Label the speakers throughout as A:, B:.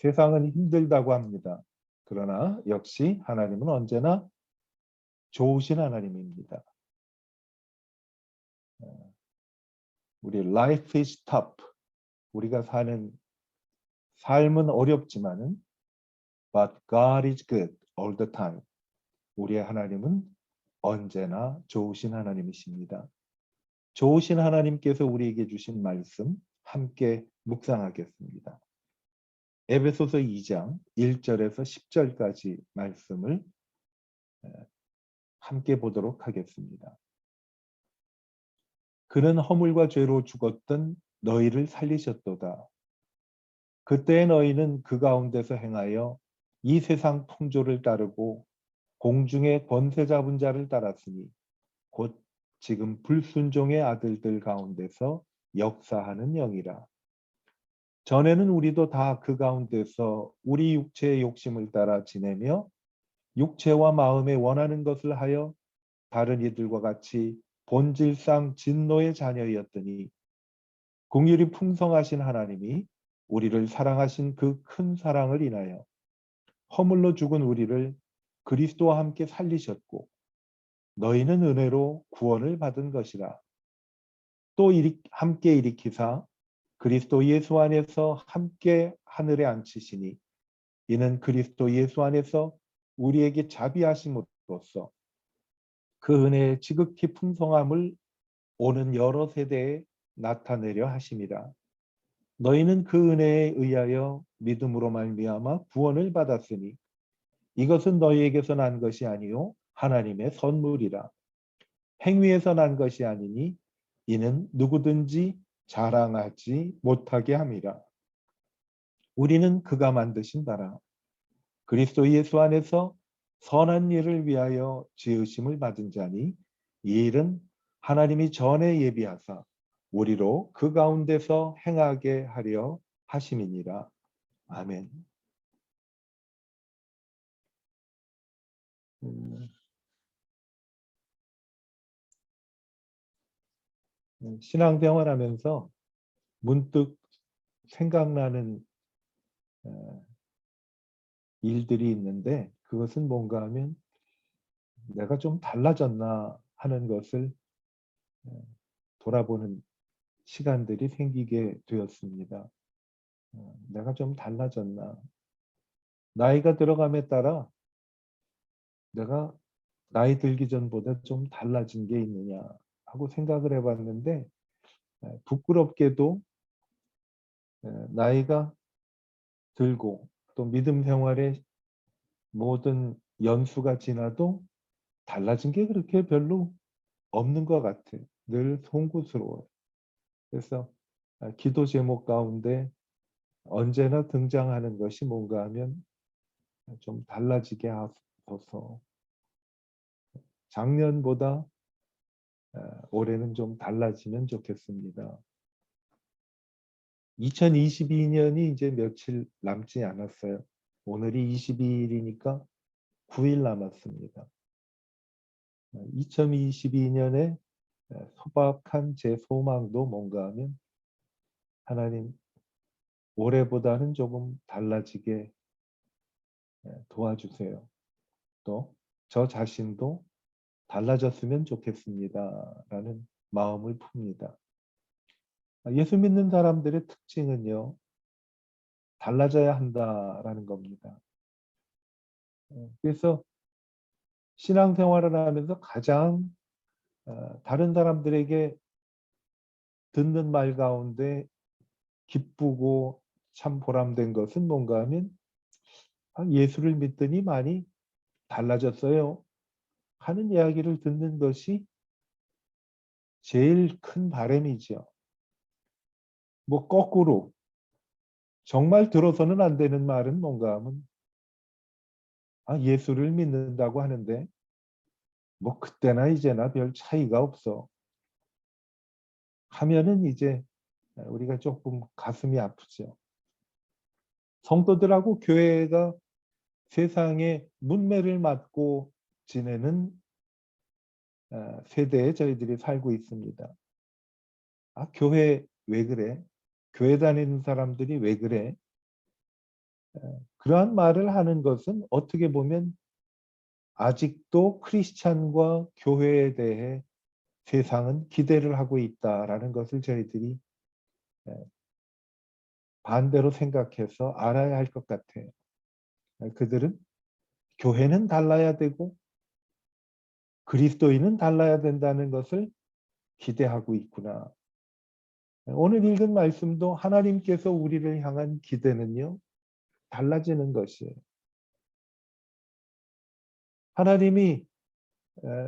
A: 세상은 힘들다고 합니다. 그러나 역시 하나님은 언제나 좋으신 하나님입니다. 우리 life is tough. 우리가 사는 삶은 어렵지만은 but God is good all the time. 우리의 하나님은 언제나 좋으신 하나님이십니다. 좋으신 하나님께서 우리에게 주신 말씀 함께 묵상하겠습니다. 에베소서 2장 1절에서 10절까지 말씀을 함께 보도록 하겠습니다. 그는 허물과 죄로 죽었던 너희를 살리셨도다. 그때 너희는 그 가운데서 행하여 이 세상 풍조를 따르고 공중의 권세 잡은 자를 따랐으니 곧 지금 불순종의 아들들 가운데서 역사하는 영이라. 전에는 우리도 다 그 가운데서 우리 육체의 욕심을 따라 지내며 육체와 마음에 원하는 것을 하여 다른 이들과 같이 본질상 진노의 자녀였더니 긍휼이 풍성하신 하나님이 우리를 사랑하신 그 큰 사랑을 인하여 허물로 죽은 우리를 그리스도와 함께 살리셨고 너희는 은혜로 구원을 받은 것이라. 또 함께 일으키사 그리스도 예수 안에서 함께 하늘에 앉히시니 이는 그리스도 예수 안에서 우리에게 자비하심으로써 그 은혜의 지극히 풍성함을 오는 여러 세대에 나타내려 하심이라. 너희는 그 은혜에 의하여 믿음으로 말미암아 구원을 받았으니 이것은 너희에게서 난 것이 아니요 하나님의 선물이라. 행위에서 난 것이 아니니 이는 누구든지 자랑하지 못하게 함이라. 우리는 그가 만드신 바라 그리스도 예수 안에서 선한 일을 위하여 지으심을 받은 자니 이 일은 하나님이 전에 예비하사 우리로 그 가운데서 행하게 하려 하심이니라. 아멘. 신앙생활하면서 문득 생각나는 일들이 있는데 그것은 뭔가 하면 내가 좀 달라졌나 하는 것을 돌아보는 시간들이 생기게 되었습니다. 내가 좀 달라졌나. 나이가 들어감에 따라 내가 나이 들기 전보다 좀 달라진 게 있느냐 하고 생각을 해봤는데 부끄럽게도 나이가 들고 또 믿음 생활에 모든 연수가 지나도 달라진 게 그렇게 별로 없는 것 같아. 늘 송구스러워요. 그래서 기도 제목 가운데 언제나 등장하는 것이 뭔가 하면 좀 달라지게 하소서. 작년보다 올해는 좀 달라지면 좋겠습니다. 2022년이 이제 며칠 남지 않았어요. 오늘이 22일이니까 9일 남았습니다. 2022년에 소박한 제 소망도 뭔가 하면 하나님 올해보다는 조금 달라지게 도와주세요. 또 저 자신도 달라졌으면 좋겠습니다. 라는 마음을 풉니다. 예수 믿는 사람들의 특징은요. 달라져야 한다라는 겁니다. 그래서 신앙생활을 하면서 가장 다른 사람들에게 듣는 말 가운데 기쁘고 참 보람된 것은 뭔가 하면 예수를 믿더니 많이 달라졌어요 하는 이야기를 듣는 것이 제일 큰 바람이죠. 뭐 거꾸로 정말 들어서는 안 되는 말은 뭔가 하면 예수를 믿는다고 하는데 뭐 그때나 이제나 별 차이가 없어 하면은 이제 우리가 조금 가슴이 아프죠. 성도들하고 교회가 세상의 문매를 맞고 지내는 세대에 저희들이 살고 있습니다. 교회 왜 그래? 교회 다니는 사람들이 왜 그래? 그러한 말을 하는 것은 어떻게 보면 아직도 크리스찬과 교회에 대해 세상은 기대를 하고 있다라는 것을 저희들이 반대로 생각해서 알아야 할 것 같아요. 그들은 교회는 달라야 되고 그리스도인은 달라야 된다는 것을 기대하고 있구나. 오늘 읽은 말씀도 하나님께서 우리를 향한 기대는요, 달라지는 것이에요. 하나님이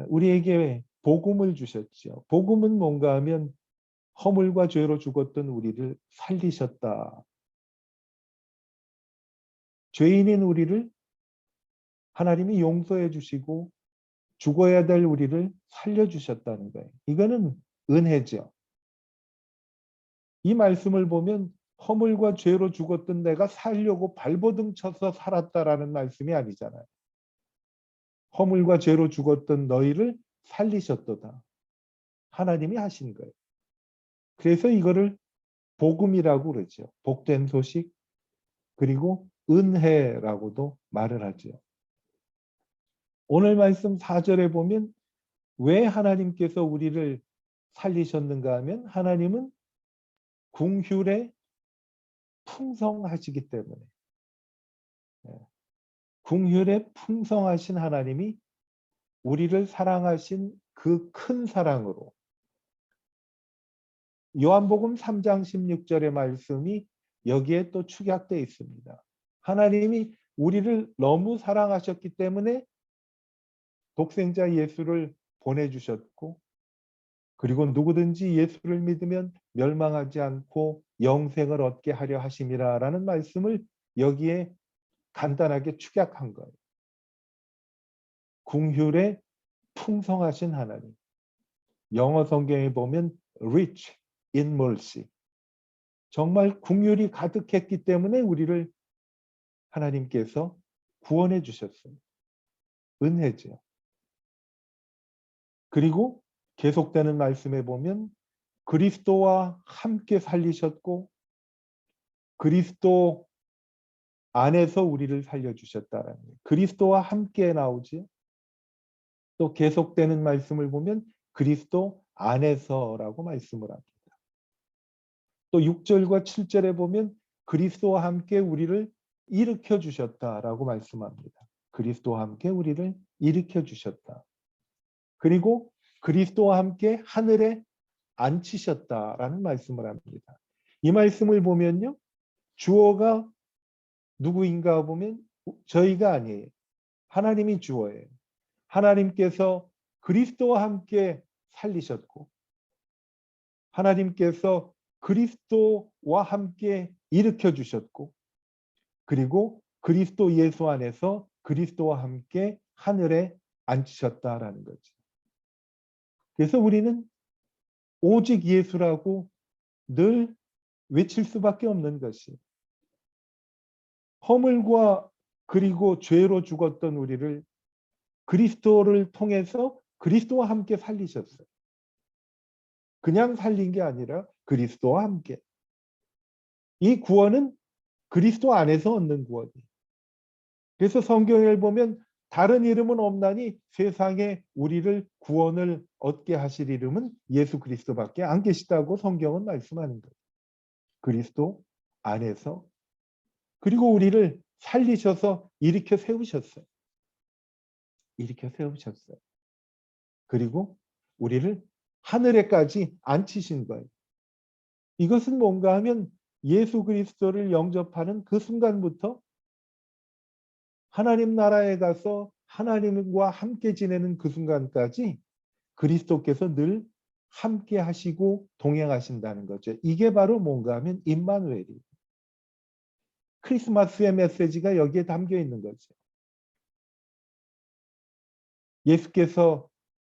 A: 우리에게 복음을 주셨죠. 복음은 뭔가 하면 허물과 죄로 죽었던 우리를 살리셨다. 죄인인 우리를 하나님이 용서해 주시고 죽어야 될 우리를 살려주셨다는 거예요. 이거는 은혜죠. 이 말씀을 보면 허물과 죄로 죽었던 내가 살려고 발버둥 쳐서 살았다라는 말씀이 아니잖아요. 허물과 죄로 죽었던 너희를 살리셨도다. 하나님이 하신 거예요. 그래서 이거를 복음이라고 그러죠. 복된 소식, 그리고 은혜라고도 말을 하죠. 오늘 말씀 4절에 보면 왜 하나님께서 우리를 살리셨는가 하면 하나님은 긍휼에 풍성하시기 때문에, 긍휼에 풍성하신 하나님이 우리를 사랑하신 그 큰 사랑으로, 요한복음 3장 16절의 말씀이 여기에 또 축약되어 있습니다. 하나님이 우리를 너무 사랑하셨기 때문에 독생자 예수를 보내주셨고, 그리고 누구든지 예수를 믿으면 멸망하지 않고 영생을 얻게 하려 하심이라라는 말씀을 여기에 간단하게 축약한 거예요. 긍휼에 풍성하신 하나님. 영어 성경에 보면 rich in mercy. 정말 긍휼이 가득했기 때문에 우리를 하나님께서 구원해 주셨어요. 은혜죠. 그리고 계속되는 말씀에 보면 그리스도와 함께 살리셨고 그리스도 안에서 우리를 살려주셨다라는 거예요. 그리스도와 함께 나오지. 또 계속되는 말씀을 보면 그리스도 안에서라고 말씀을 합니다. 또 6절과 7절에 보면 그리스도와 함께 우리를 일으켜 주셨다라고 말씀합니다. 그리스도와 함께 우리를 일으켜 주셨다. 그리고 그리스도와 함께 하늘에 앉히셨다라는 말씀을 합니다. 이 말씀을 보면요. 주어가 누구인가 보면 저희가 아니에요. 하나님이 주어예요. 하나님께서 그리스도와 함께 살리셨고 하나님께서 그리스도와 함께 일으켜 주셨고 그리고 그리스도 예수 안에서 그리스도와 함께 하늘에 앉히셨다라는 거죠. 그래서 우리는 오직 예수라고 늘 외칠 수밖에 없는 것이 허물과 그리고 죄로 죽었던 우리를 그리스도를 통해서 그리스도와 함께 살리셨어요. 그냥 살린 게 아니라 그리스도와 함께. 이 구원은 그리스도 안에서 얻는 구원이에요. 그래서 성경을 보면 다른 이름은 없나니 세상에 우리를 구원을 얻게 하실 이름은 예수 그리스도밖에 안 계시다고 성경은 말씀하는 거예요. 그리스도 안에서 그리고 우리를 살리셔서 일으켜 세우셨어요. 일으켜 세우셨어요. 그리고 우리를 하늘에까지 앉히신 거예요. 이것은 뭔가 하면 예수 그리스도를 영접하는 그 순간부터 하나님 나라에 가서 하나님과 함께 지내는 그 순간까지 그리스도께서 늘 함께 하시고 동행하신다는 거죠. 이게 바로 뭔가 하면 임마누엘이에요. 크리스마스의 메시지가 여기에 담겨 있는 거죠. 예수께서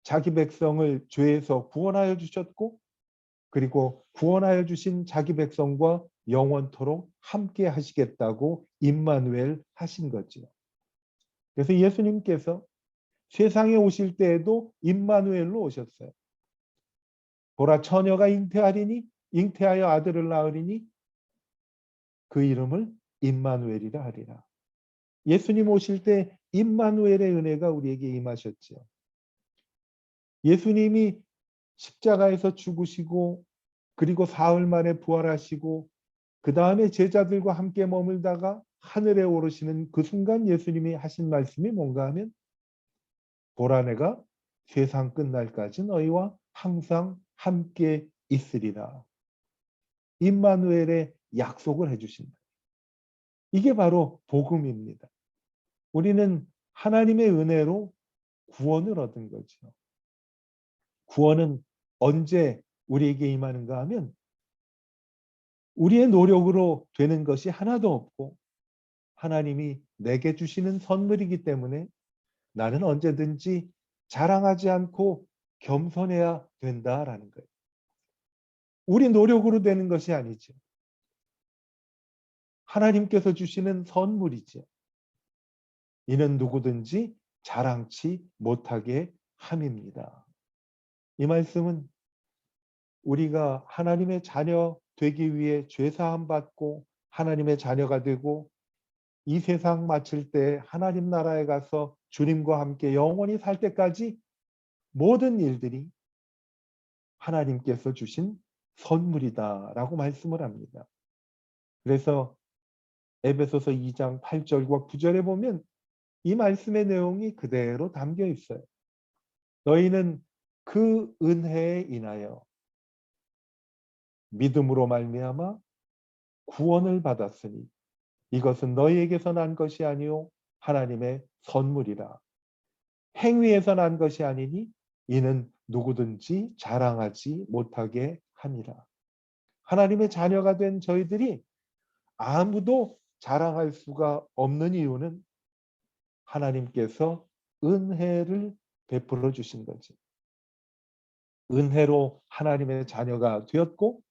A: 자기 백성을 죄에서 구원하여 주셨고 그리고 구원하여 주신 자기 백성과 영원토록 함께 하시겠다고 임마누엘 하신 거죠. 그래서 예수님께서 세상에 오실 때에도 임마누엘로 오셨어요. 보라 처녀가 잉태하여 아들을 낳으리니 그 이름을 임마누엘이라 하리라. 예수님 오실 때 임마누엘의 은혜가 우리에게 임하셨죠. 예수님이 십자가에서 죽으시고 그리고 사흘 만에 부활하시고 그 다음에 제자들과 함께 머물다가 하늘에 오르시는 그 순간 예수님이 하신 말씀이 뭔가 하면 보라 내가 세상 끝날까지 너희와 항상 함께 있으리라. 임마누엘의 약속을 해주신다. 이게 바로 복음입니다. 우리는 하나님의 은혜로 구원을 얻은 거죠. 구원은 언제 우리에게 임하는가 하면 우리의 노력으로 되는 것이 하나도 없고 하나님이 내게 주시는 선물이기 때문에 나는 언제든지 자랑하지 않고 겸손해야 된다라는 거예요. 우리 노력으로 되는 것이 아니죠. 하나님께서 주시는 선물이죠. 이는 누구든지 자랑치 못하게 함입니다. 이 말씀은 우리가 하나님의 자녀 되기 위해 죄사함 받고 하나님의 자녀가 되고 이 세상 마칠 때 하나님 나라에 가서 주님과 함께 영원히 살 때까지 모든 일들이 하나님께서 주신 선물이다라고 말씀을 합니다. 그래서 에베소서 2장 8절과 9절에 보면 이 말씀의 내용이 그대로 담겨 있어요. 너희는 그 은혜에 인하여 믿음으로 말미암아 구원을 받았으니 이것은 너희에게서 난 것이 아니요 하나님의 선물이라. 행위에서 난 것이 아니니 이는 누구든지 자랑하지 못하게 함이라. 하나님의 자녀가 된 저희들이 아무도 자랑할 수가 없는 이유는 하나님께서 은혜를 베풀어 주신 거지. 은혜로 하나님의 자녀가 되었고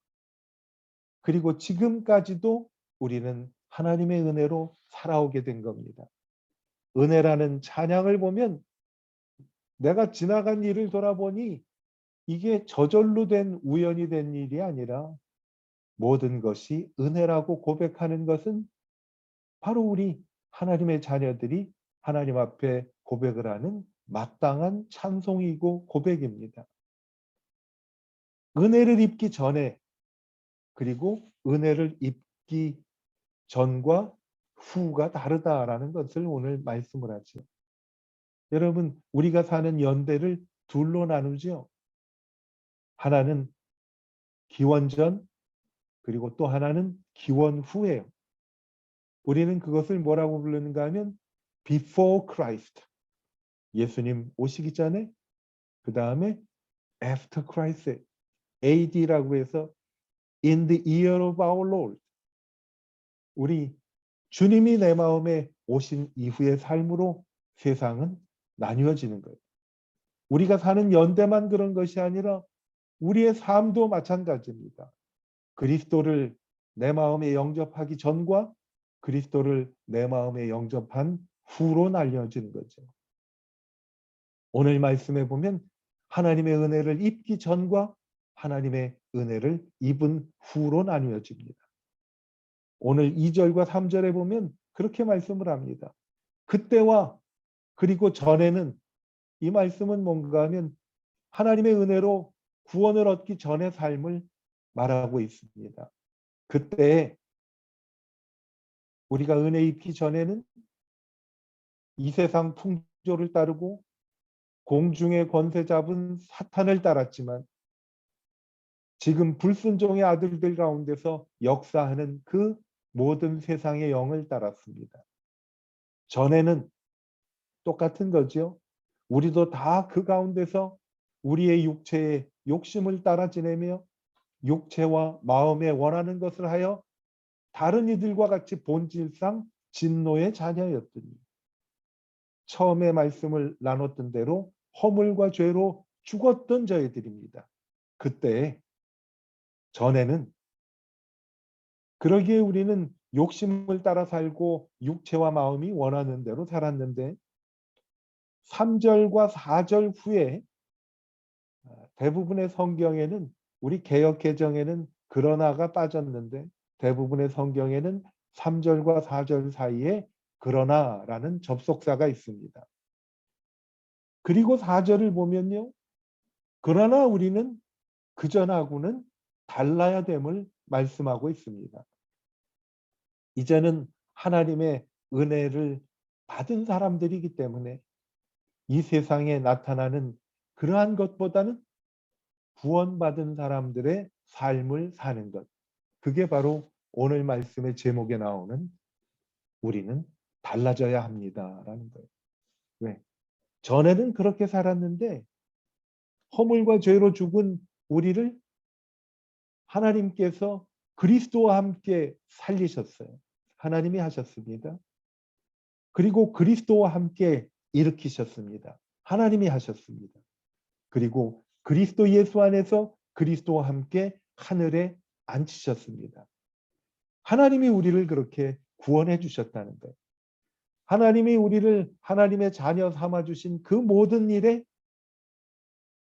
A: 그리고 지금까지도 우리는 하나님의 은혜로 살아오게 된 겁니다. 은혜라는 찬양을 보면 내가 지나간 일을 돌아보니 이게 저절로 된 우연이 된 일이 아니라 모든 것이 은혜라고 고백하는 것은 바로 우리 하나님의 자녀들이 하나님 앞에 고백을 하는 마땅한 찬송이고 고백입니다. 은혜를 입기 전에 그리고 은혜를 입기 전과 후가 다르다라는 것을 오늘 말씀을 하죠. 여러분, 우리가 사는 연대를 둘로 나누죠. 하나는 기원 전 그리고 또 하나는 기원 후예요. 우리는 그것을 뭐라고 부르는가 하면 before Christ. 예수님 오시기 전에 그 다음에 after Christ. AD라고 해서 in the year of our Lord. 우리 주님이 내 마음에 오신 이후의 삶으로 세상은 나뉘어지는 거예요. 우리가 사는 연대만 그런 것이 아니라 우리의 삶도 마찬가지입니다. 그리스도를 내 마음에 영접하기 전과 그리스도를 내 마음에 영접한 후로 나뉘어지는 거죠. 오늘 말씀에 보면 하나님의 은혜를 입기 전과 하나님의 은혜를 입은 후로 나뉘어집니다. 오늘 2절과 3절에 보면 그렇게 말씀을 합니다. 그때와 그리고 전에는 이 말씀은 뭔가 하면 하나님의 은혜로 구원을 얻기 전의 삶을 말하고 있습니다. 그때 우리가 은혜 입기 전에는 이 세상 풍조를 따르고 공중의 권세 잡은 사탄을 따랐지만 지금 불순종의 아들들 가운데서 역사하는 그 모든 세상의 영을 따랐습니다. 전에는 똑같은 거죠. 우리도 다 그 가운데서 우리의 육체의 욕심을 따라 지내며 육체와 마음에 원하는 것을 하여 다른 이들과 같이 본질상 진노의 자녀였더니 처음에 말씀을 나눴던 대로 허물과 죄로 죽었던 저희들입니다. 그때 전에는 그러기에 우리는 욕심을 따라 살고 육체와 마음이 원하는 대로 살았는데 3절과 4절 후에 대부분의 성경에는 우리 개역 개정에는 그러나가 빠졌는데 대부분의 성경에는 3절과 4절 사이에 그러나라는 접속사가 있습니다. 그리고 4절을 보면요. 그러나 우리는 그전하고는 달라야 됨을 말씀하고 있습니다. 이제는 하나님의 은혜를 받은 사람들이기 때문에 이 세상에 나타나는 그러한 것보다는 구원받은 사람들의 삶을 사는 것. 그게 바로 오늘 말씀의 제목에 나오는 우리는 달라져야 합니다라는 거예요. 왜? 전에는 그렇게 살았는데 허물과 죄로 죽은 우리를 하나님께서 그리스도와 함께 살리셨어요. 하나님이 하셨습니다. 그리고 그리스도와 함께 일으키셨습니다. 하나님이 하셨습니다. 그리고 그리스도 예수 안에서 그리스도와 함께 하늘에 앉히셨습니다. 하나님이 우리를 그렇게 구원해 주셨다는 거예요. 하나님이 우리를 하나님의 자녀 삼아 주신 그 모든 일에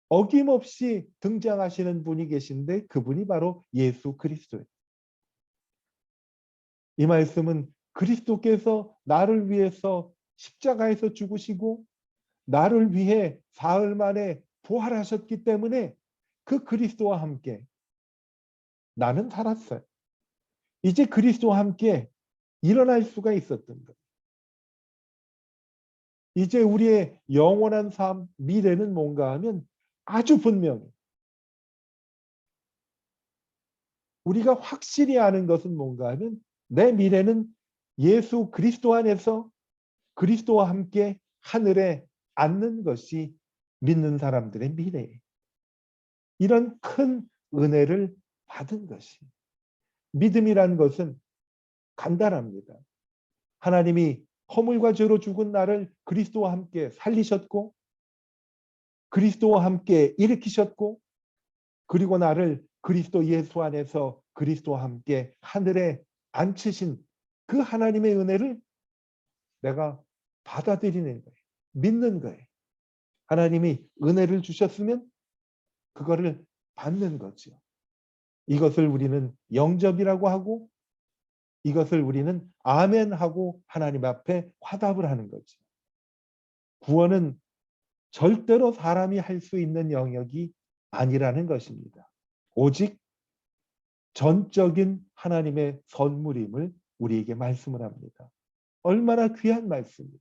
A: 어김없이 등장하시는 분이 계신데 그분이 바로 예수 그리스도예요. 이 말씀은 그리스도께서 나를 위해서 십자가에서 죽으시고 나를 위해 사흘 만에 부활하셨기 때문에 그 그리스도와 함께 나는 살았어요. 이제 그리스도와 함께 일어날 수가 있었던 거예요. 이제 우리의 영원한 삶, 미래는 뭔가 하면 아주 분명해. 우리가 확실히 아는 것은 뭔가 하면 내 미래는 예수 그리스도 안에서 그리스도와 함께 하늘에 앉는 것이 믿는 사람들의 미래예요. 이런 큰 은혜를 받은 것이. 믿음이란 것은 간단합니다. 하나님이 허물과 죄로 죽은 나를 그리스도와 함께 살리셨고 그리스도와 함께 일으키셨고 그리고 나를 그리스도 예수 안에서 그리스도와 함께 하늘에 앉히신 그 하나님의 은혜를 내가 받아들이는 거예요. 믿는 거예요. 하나님이 은혜를 주셨으면 그거를 받는 거죠. 이것을 우리는 영접이라고 하고 이것을 우리는 아멘하고 하나님 앞에 화답을 하는 거죠. 구원은 절대로 사람이 할 수 있는 영역이 아니라는 것입니다. 오직 전적인 하나님의 선물임을 우리에게 말씀을 합니다. 얼마나 귀한 말씀이에요.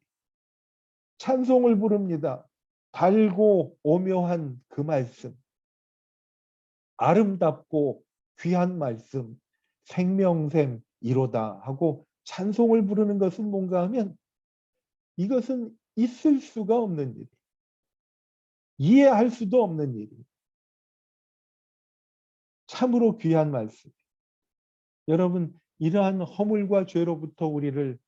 A: 찬송을 부릅니다. 달고 오묘한 그 말씀. 아름답고 귀한 말씀. 생명샘 이로다 하고 찬송을 부르는 것은 뭔가 하면 이것은 있을 수가 없는 일. 이해할 수도 없는 일이. 참으로 귀한 말씀. 여러분, 이러한 허물과 죄로부터 우리를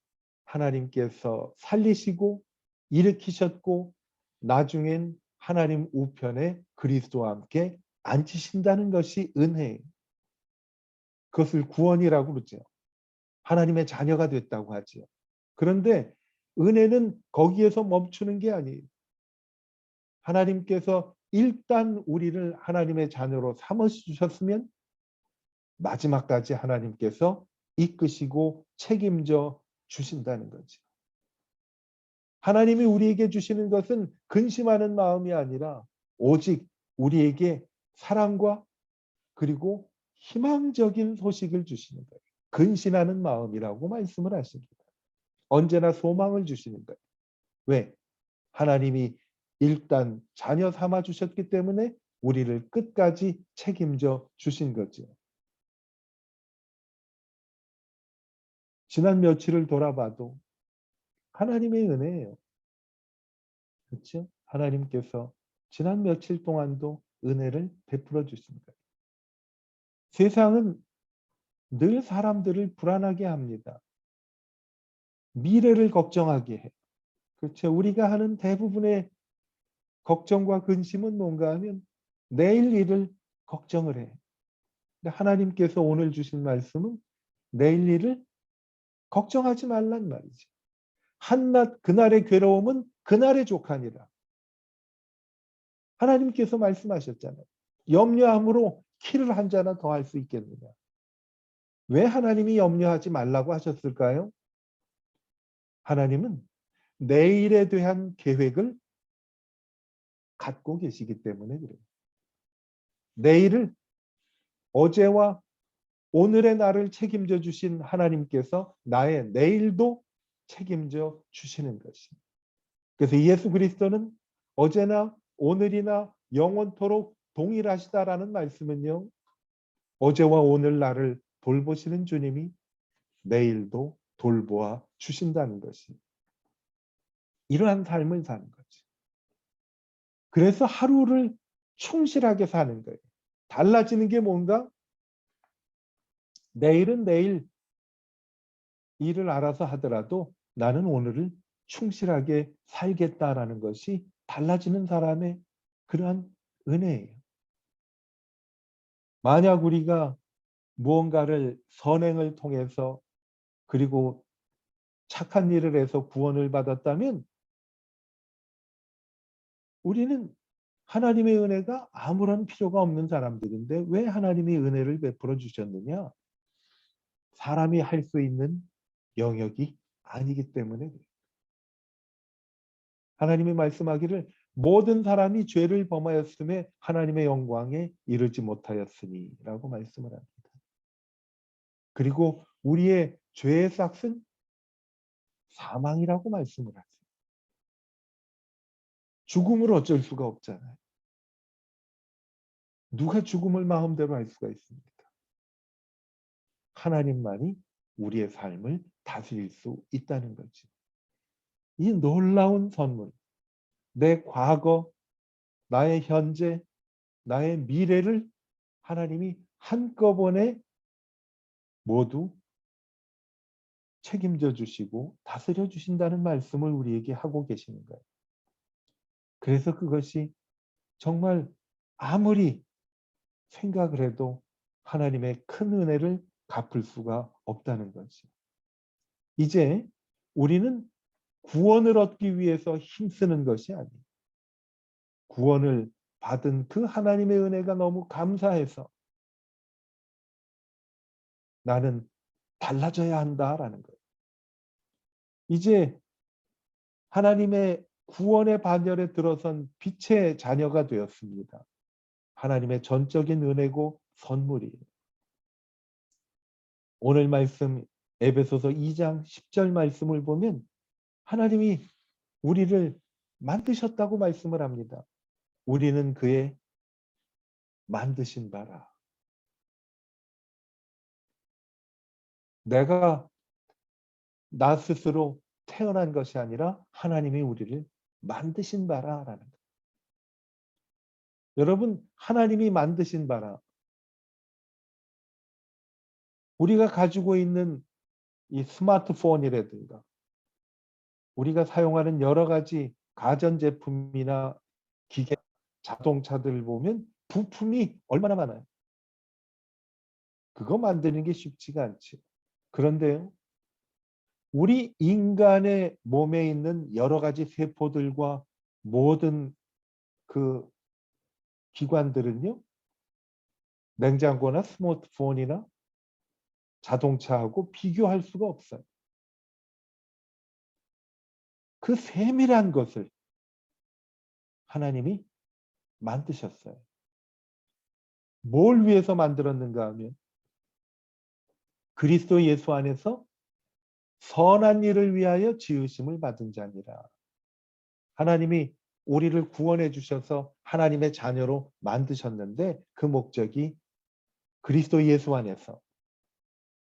A: 하나님께서 살리시고 일으키셨고 나중엔 하나님 우편에 그리스도와 함께 앉히신다는 것이 은혜예요. 그것을 구원이라고 그러죠. 하나님의 자녀가 됐다고 하죠. 그런데 은혜는 거기에서 멈추는 게 아니에요. 하나님께서 일단 우리를 하나님의 자녀로 삼으셨으면 마지막까지 하나님께서 이끄시고 책임져 주신다는 거죠. 하나님이 우리에게 주시는 것은 근심하는 마음이 아니라 오직 우리에게 사랑과 그리고 희망적인 소식을 주시는 거예요. 근신하는 마음이라고 말씀을 하십니다. 언제나 소망을 주시는 거예요. 왜? 하나님이 일단 자녀 삼아 주셨기 때문에 우리를 끝까지 책임져 주신 거죠. 지난 며칠을 돌아봐도 하나님의 은혜예요. 그렇죠? 하나님께서 지난 며칠 동안도 은혜를 베풀어 주신 거예요. 세상은 늘 사람들을 불안하게 합니다. 미래를 걱정하게 해요. 그렇죠? 우리가 하는 대부분의 걱정과 근심은 뭔가 하면 내일 일을 걱정을 해요. 근데 하나님께서 오늘 주신 말씀은 내일 일을 걱정하지 말란 말이죠. 한낱 그날의 괴로움은 그날의 족하니라. 하나님께서 말씀하셨잖아요. 염려함으로 키를 한 잔나 더 할 수 있겠느냐. 왜 하나님이 염려하지 말라고 하셨을까요? 하나님은 내일에 대한 계획을 갖고 계시기 때문에 그래요. 내일을 어제와 오늘의 나를 책임져 주신 하나님께서 나의 내일도 책임져 주시는 것입니다. 그래서 예수 그리스도는 어제나 오늘이나 영원토록 동일하시다라는 말씀은요. 어제와 오늘 나를 돌보시는 주님이 내일도 돌보아 주신다는 것이 이러한 삶을 사는 거죠. 그래서 하루를 충실하게 사는 거예요. 달라지는 게 뭔가? 내일은 내일 일을 알아서 하더라도 나는 오늘을 충실하게 살겠다라는 것이 달라지는 사람의 그러한 은혜예요. 만약 우리가 무언가를 선행을 통해서 그리고 착한 일을 해서 구원을 받았다면 우리는 하나님의 은혜가 아무런 필요가 없는 사람들인데 왜 하나님이 은혜를 베풀어 주셨느냐? 사람이 할 수 있는 영역이 아니기 때문에 하나님이 말씀하기를 모든 사람이 죄를 범하였음에 하나님의 영광에 이르지 못하였으니라고 말씀을 합니다. 그리고 우리의 죄의 삭은 사망이라고 말씀을 하세요. 죽음을 어쩔 수가 없잖아요. 누가 죽음을 마음대로 할 수가 있습니까? 하나님만이 우리의 삶을 다스릴 수 있다는 거지. 이 놀라운 선물, 내 과거, 나의 현재, 나의 미래를 하나님이 한꺼번에 모두 책임져 주시고 다스려 주신다는 말씀을 우리에게 하고 계시는 거예요. 그래서 그것이 정말 아무리 생각을 해도 하나님의 큰 은혜를 갚을 수가 없다는 거지. 이제 우리는 구원을 얻기 위해서 힘쓰는 것이 아니에요. 구원을 받은 그 하나님의 은혜가 너무 감사해서 나는 달라져야 한다라는 거예요. 이제 하나님의 구원의 반열에 들어선 빛의 자녀가 되었습니다. 하나님의 전적인 은혜고 선물이에요. 오늘 말씀 에베소서 2장 10절 말씀을 보면 하나님이 우리를 만드셨다고 말씀을 합니다. 우리는 그의 만드신 바라. 내가 나 스스로 태어난 것이 아니라 하나님이 우리를 만드신 바라라는 거예요. 여러분, 하나님이 만드신 바라. 우리가 가지고 있는 이 스마트폰이라든가 우리가 사용하는 여러 가지 가전제품이나 기계, 자동차들 보면 부품이 얼마나 많아요. 그거 만드는 게 쉽지가 않지. 그런데요, 우리 인간의 몸에 있는 여러 가지 세포들과 모든 그 기관들은요, 냉장고나 스마트폰이나 자동차하고 비교할 수가 없어요. 그 세밀한 것을 하나님이 만드셨어요. 뭘 위해서 만들었는가 하면 그리스도 예수 안에서 선한 일을 위하여 지으심을 받은 자니라. 하나님이 우리를 구원해 주셔서 하나님의 자녀로 만드셨는데 그 목적이 그리스도 예수 안에서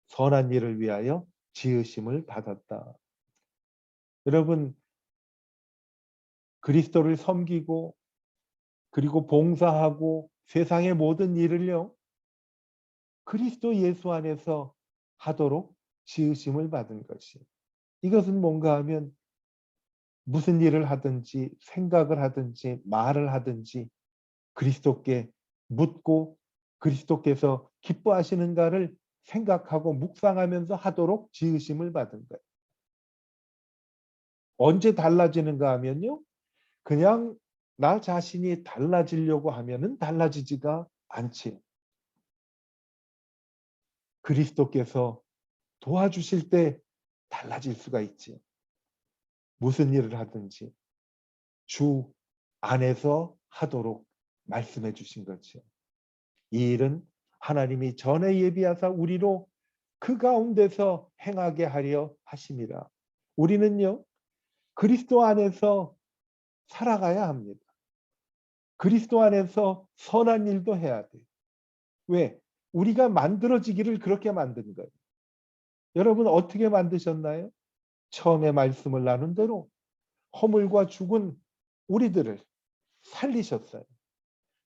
A: 선한 일을 위하여 지으심을 받았다. 여러분, 그리스도를 섬기고 그리고 봉사하고 세상의 모든 일을요, 그리스도 예수 안에서 하도록 지으심을 받은 것이. 이것은 뭔가 하면 무슨 일을 하든지 생각을 하든지 말을 하든지 그리스도께 묻고 그리스도께서 기뻐하시는가를 생각하고 묵상하면서 하도록 지으심을 받은 거예요. 언제 달라지는가 하면요. 그냥 나 자신이 달라지려고 하면은 달라지지가 않지. 그리스도께서 도와주실 때 달라질 수가 있지요. 무슨 일을 하든지 주 안에서 하도록 말씀해 주신 거죠. 이 일은 하나님이 전에 예비하사 우리로 그 가운데서 행하게 하려 하심이라. 우리는요, 그리스도 안에서 살아가야 합니다. 그리스도 안에서 선한 일도 해야 돼요. 왜? 우리가 만들어지기를 그렇게 만든 거예요. 여러분 어떻게 만드셨나요? 처음에 말씀을 나눈 대로 허물과 죽은 우리들을 살리셨어요.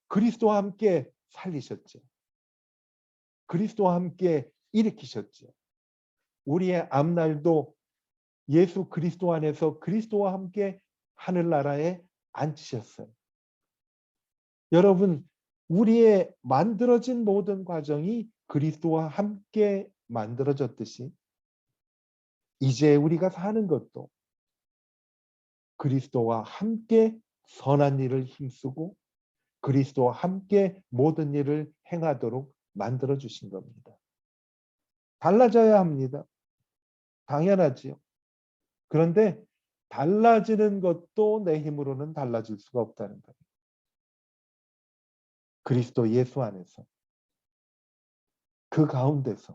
A: 그리스도와 함께 살리셨죠. 그리스도와 함께 일으키셨죠. 우리의 앞날도 예수 그리스도 안에서 그리스도와 함께 하늘나라에 앉히셨어요. 여러분, 우리의 만들어진 모든 과정이 그리스도와 함께 만들어졌듯이 이제 우리가 사는 것도 그리스도와 함께 선한 일을 힘쓰고 그리스도와 함께 모든 일을 행하도록 만들어 주신 겁니다. 달라져야 합니다. 당연하지요. 그런데 달라지는 것도 내 힘으로는 달라질 수가 없다는 거예요. 그리스도 예수 안에서 그 가운데서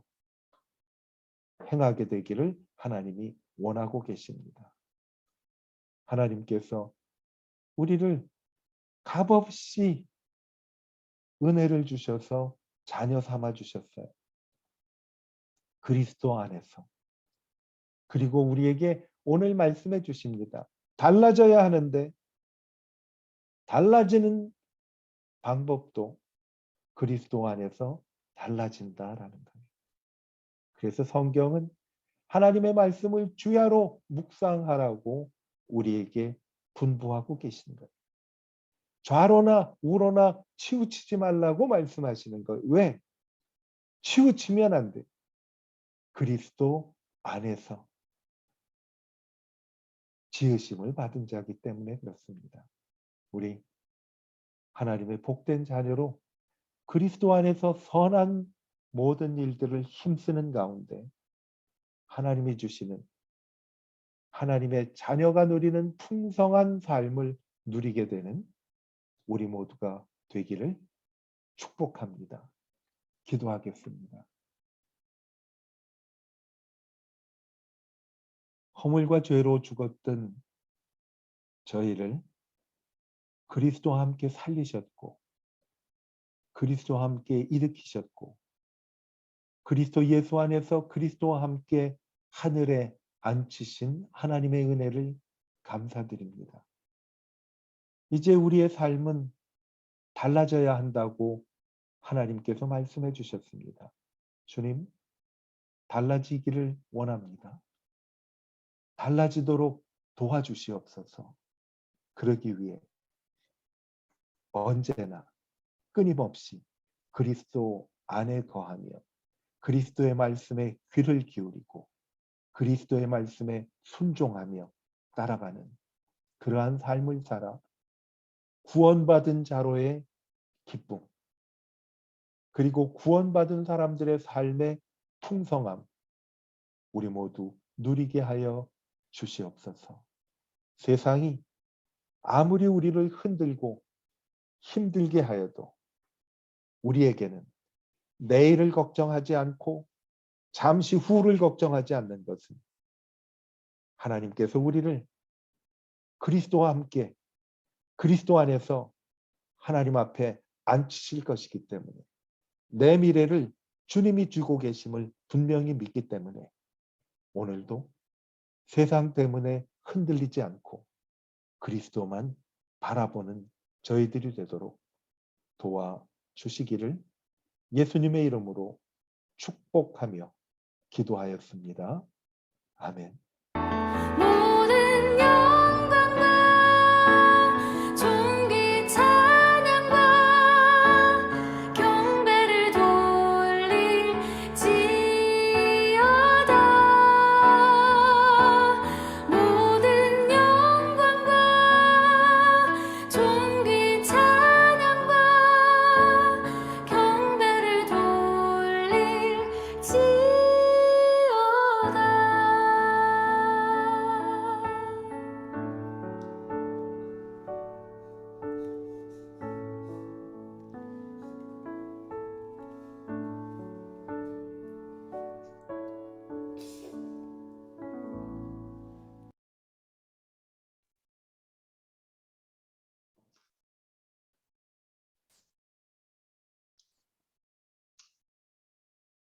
A: 행하게 되기를 하나님이 원하고 계십니다. 하나님께서 우리를 값없이 은혜를 주셔서 자녀 삼아 주셨어요. 그리스도 안에서. 그리고 우리에게 오늘 말씀해 주십니다. 달라져야 하는데 달라지는 방법도 그리스도 안에서 달라진다라는 거예요. 그래서 성경은 하나님의 말씀을 주야로 묵상하라고 우리에게 분부하고 계신 거예요. 좌로나 우로나 치우치지 말라고 말씀하시는 거예요. 왜? 치우치면 안 돼. 그리스도 안에서 지으심을 받은 자이기 때문에 그렇습니다. 우리 하나님의 복된 자녀로 그리스도 안에서 선한 모든 일들을 힘쓰는 가운데 하나님이 주시는 하나님의 자녀가 누리는 풍성한 삶을 누리게 되는 우리 모두가 되기를 축복합니다. 기도하겠습니다. 허물과 죄로 죽었던 저희를 그리스도와 함께 살리셨고 그리스도와 함께 일으키셨고 그리스도 예수 안에서 그리스도와 함께 하늘에 앉히신 하나님의 은혜를 감사드립니다. 이제 우리의 삶은 달라져야 한다고 하나님께서 말씀해 주셨습니다. 주님, 달라지기를 원합니다. 달라지도록 도와주시옵소서. 그러기 위해 언제나 끊임없이 그리스도 안에 거하며 그리스도의 말씀에 귀를 기울이고 그리스도의 말씀에 순종하며 따라가는 그러한 삶을 살아 구원받은 자로의 기쁨 그리고 구원받은 사람들의 삶의 풍성함 우리 모두 누리게 하여 주시옵소서. 세상이 아무리 우리를 흔들고 힘들게 하여도 우리에게는 내일을 걱정하지 않고 잠시 후를 걱정하지 않는 것은 하나님께서 우리를 그리스도와 함께 그리스도 안에서 하나님 앞에 앉히실 것이기 때문에 내 미래를 주님이 주고 계심을 분명히 믿기 때문에 오늘도 세상 때문에 흔들리지 않고 그리스도만 바라보는 저희들이 되도록 도와주시기를 예수님의 이름으로 축복하며 기도하였습니다. 아멘.